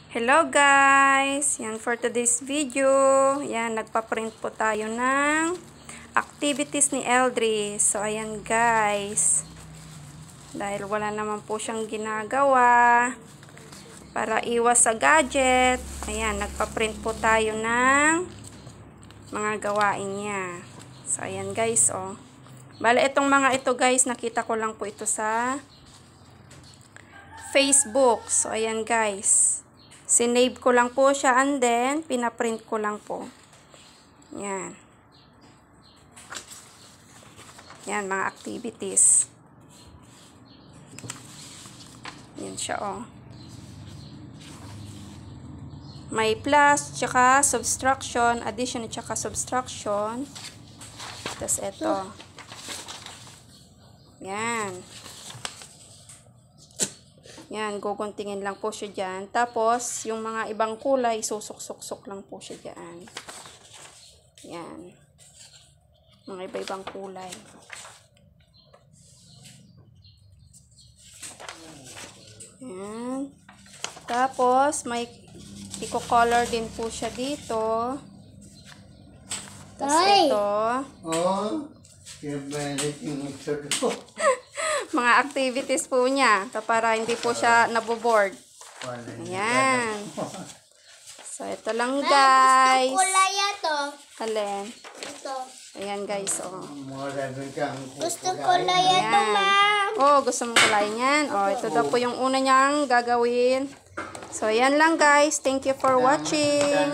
Hello guys! Yan for today's video. Yan, nagpa-print po tayo ng activities ni Eldris. So, ayan guys. Dahil wala naman po siyang ginagawa. Para iwas sa gadget. Ayan, nagpa-print po tayo ng mga gawain niya. So, ayan guys, oh. Bale, itong mga ito guys, nakita ko lang po ito sa Facebook. So, ayan guys. Sinave ko lang po siya and then, pinaprint ko lang po. Yan. Yan, mga activities. Yan siya, oh. May plus, tsaka subtraction, addition, tsaka subtraction. Tapos, ito. Yan. Yan, guguntingin lang po siya dyan. Tapos, yung mga ibang kulay, susuk-suk-suk lang po siya dyan. Yan. Mga iba-ibang kulay. Yan. Tapos, may i-color din po siya dito. Tapos, ito. Oh, yung ito. Mga activities po niya. Para hindi po siya naboboard. Ayan. So, ito lang guys. Gusto kulay ito. Alin? Ito. Ayan guys, oh. Gusto kulay ito, ma'am. Oh, gusto mong kulay niyan? Oh, ito daw po yung una niyang gagawin. So, ayan lang guys. Thank you for watching.